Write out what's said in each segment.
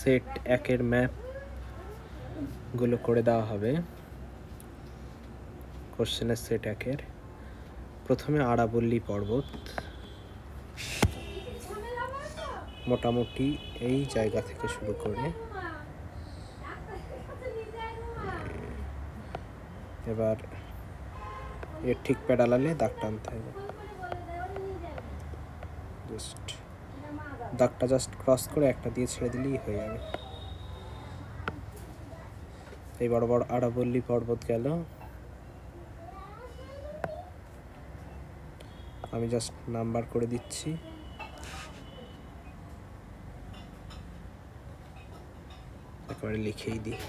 Set 1-এর map গুলো করে দেওয়া হবে। কোশ্চেনের সেট 1-এর প্রথমে আরাবল্লী পর্বত, মোটামুটি এই জায়গা থেকে শুরু করে এবার এর ঠিক প্যারালালে দাগ টানতে হবে। দাগটা জাস্ট ক্রস করে একটা দিয়ে ছেড়ে দিলেই হয়ে যাবে। এই বড় বড় আরাবল্লী পর্বত গেল। আমি জাস্ট নাম্বার করে দিচ্ছি। একেবারে লিখেই দিই।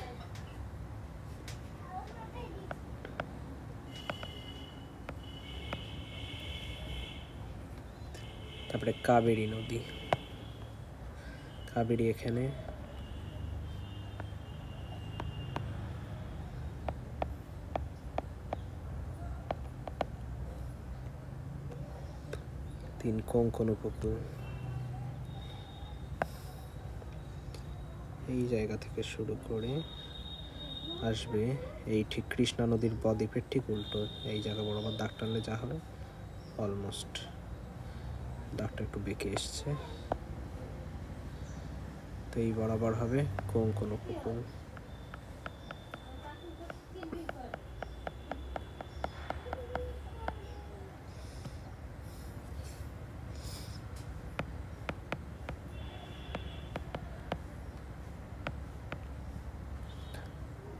তারপরে কাবেরী নদী, কাবেরী এখানে, কোঙ্কণ উপকূল, এই জায়গা থেকে শুরু করে আসবে এই ঠিক কৃষ্ণা নদীর বদ্বীপের ঠিক উল্টো এই জায়গা বরাবর দাগ টানলে যা হবে, অলমোস্ট দাগটা একটু বেঁকে এসছে, তো এই বরাবর হবে কোঙ্কণ উপকূল।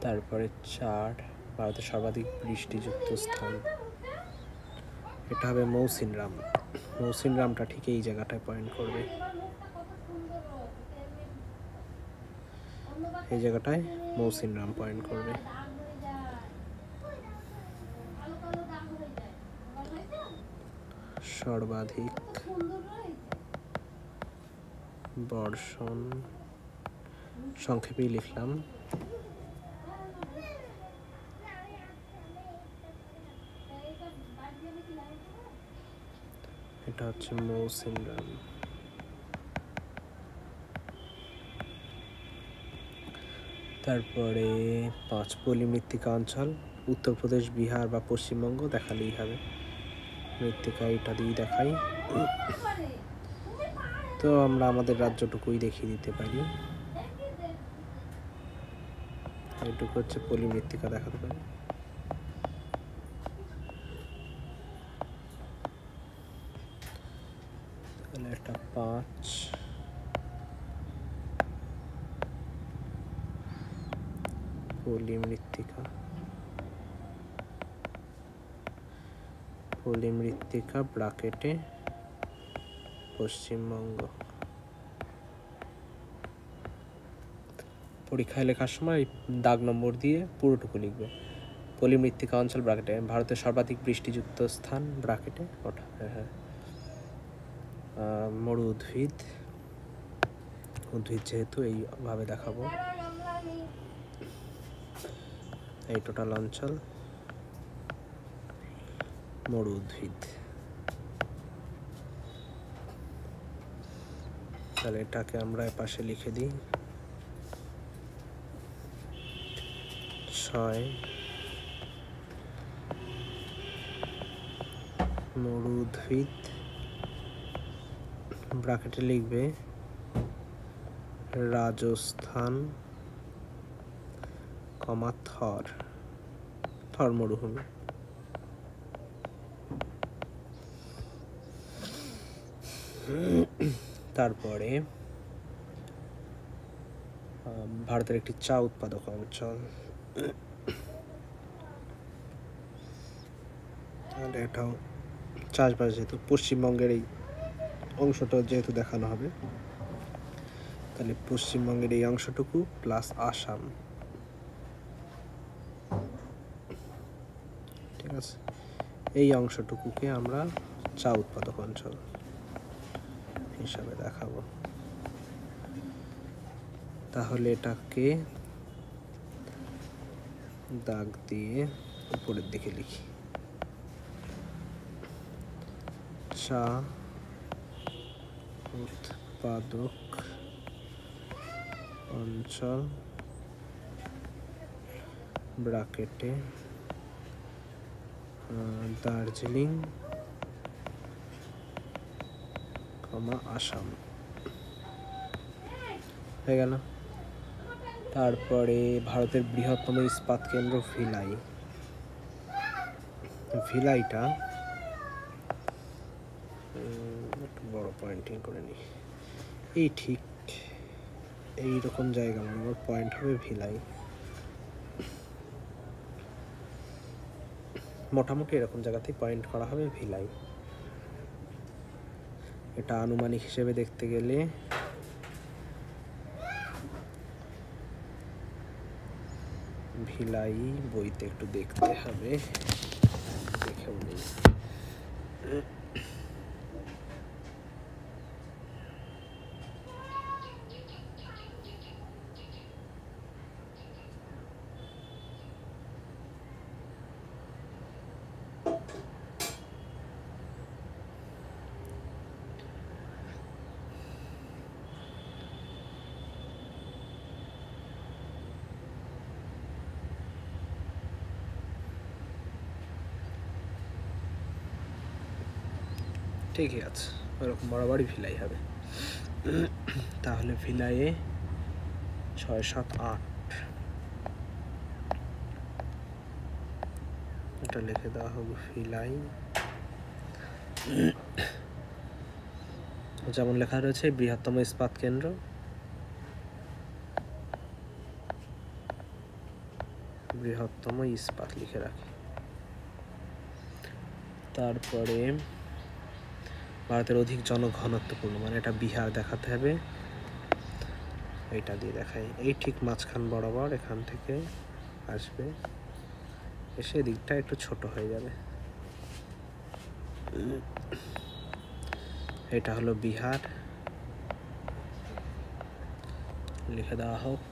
তারপরে 4, ভারতের সর্বাধিক বৃষ্টিযুক্ত স্থান, এটা হবে মৌসিনরাম। মৌসিনরামটা ঠিক এই জায়গাটায় পয়েন্ট করবে, এই জায়গাটায় মৌসিনরাম পয়েন্ট করবে। সর্বাধিক বর্ষণ, সংক্ষেপেই লিখলাম, এটা হচ্ছে মৌসিনরাম। তারপরে 5, পলি মৃত্তিকা অঞ্চল, উত্তরপ্রদেশ, বিহার বা পশ্চিমবঙ্গ দেখালেই হবে। মৃত্তিকা এটা দিয়ে দেখাই, তো আমরা আমাদের রাজ্যটুকুই দেখিয়ে দিতে পারি। এইটুকু হচ্ছে পলি মৃত্তিকা দেখাতে পারি। তাহলে এটা 5, পলি মৃত্তিকা, পলি মৃত্তিকা ব্র্যাকেটে পশ্চিমবঙ্গ। পরীক্ষায় লেখার সময় দাগ নম্বর দিয়ে পুরোটুকু লিখবে। পলি মৃত্তিকা অঞ্চল ব্র্যাকেটে ভারতের সর্বাধিক বৃষ্টিযুক্ত স্থান ব্র্যাকেটে ওটা, হ্যাঁ। মরু উদ্ভিদ, উদ্ভিদ যেহেতু এইভাবে দেখাবো, এই টোটাল অঞ্চল মরু উদ্ভিদ। তাহলে এটাকে আমরা পাশে লিখে দিই। 6, মরু উদ্ভিদ ব্র্যাকেটে লিখবে রাজস্থান, থর, থর মরুভূমি। তারপরে ভারতের একটি চা উৎপাদক অঞ্চল, তাহলে এটাও চাষবাস, যেহেতু পশ্চিমবঙ্গের এই অংশটা যেহেতু দেখানো হবে, তাহলে পশ্চিমবঙ্গের এই অংশটুকু প্লাস আসাম, ঠিক আছে, এই অংশটুকুকে আমরা চা উৎপাদক অঞ্চল হিসাবে দেখাবো। তাহলে এটাকে দাগ দিয়ে উপরের দিকে লিখি, চা উৎপাদক অঞ্চল ব্র্যাকেটে দার্জিলিং, আসাম হয়ে গেল। তারপরে ভারতের বৃহত্তম ইস্পাত কেন্দ্র ভিলাই। ভিলাইটা একটু বড় পয়েন্টিং করে নিই। এই ঠিক এইরকম জায়গা আমার পয়েন্ট হবে ভিলাই, মোটামুটি এরকম জায়গাতেই পয়েন্ট করা হবে ভিলাই। এটা আনুমানিক হিসেবে দেখতে গেলে ভিলাই বইতে একটু দেখতে হবে, দেখেও নেই। ঠিকই আছে, ওরকম বরাবরই ভিলাই হবে। তাহলে ভিলাইয়ে 6, 7, 8 এটা লিখে দেওয়া হবে ভিলাই। যেমন লেখা রয়েছে বৃহত্তম ইস্পাত কেন্দ্র, বৃহত্তম ইস্পাত লিখে রাখি। তারপরে ভারতের অধিক জনঘনত্বপূর্ণ, মানে এটা বিহার দেখাতে হবে, এইটা দিয়ে দেখাই। এই ঠিক মাঝখান বরাবর এখান থেকে আসবে, এসে দিকটা একটু ছোট হয়ে যাবে। এটা হলো বিহার, লিখে দেওয়া হোক।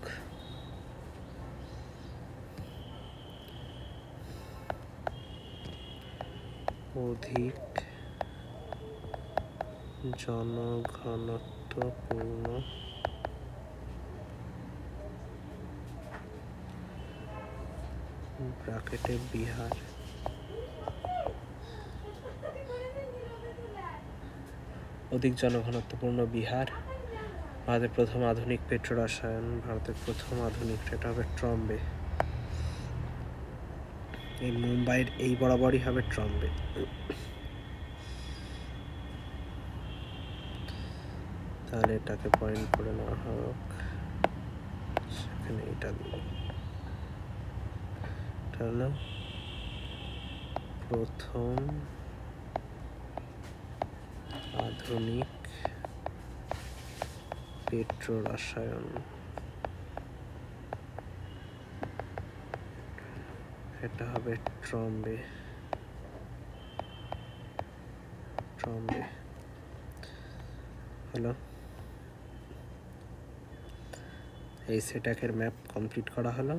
অধিক জনঘনত্বপূর্ণ ব্র্যাকেটে বিহার। অধিক জনঘনত্বপূর্ণ বিহার। ভারতের প্রথম আধুনিক পেট্রো রসায়ন, ভারতের প্রথম আধুনিক, এটা হবে ট্রম্বে। এই মুম্বাইয়ের এই বরাবরই হবে ট্রম্বে। তাহলে এটাকে পয়েন্ট করে নেওয়া হোক, সেখানে এটা দিই। এটা হলো প্রথম আধুনিক পেট্রো রসায়ন, এটা হবে ট্রম্বে। ট্রম্বে হলো। এই সেটাকের ম্যাপ কমপ্লিট করা হলো।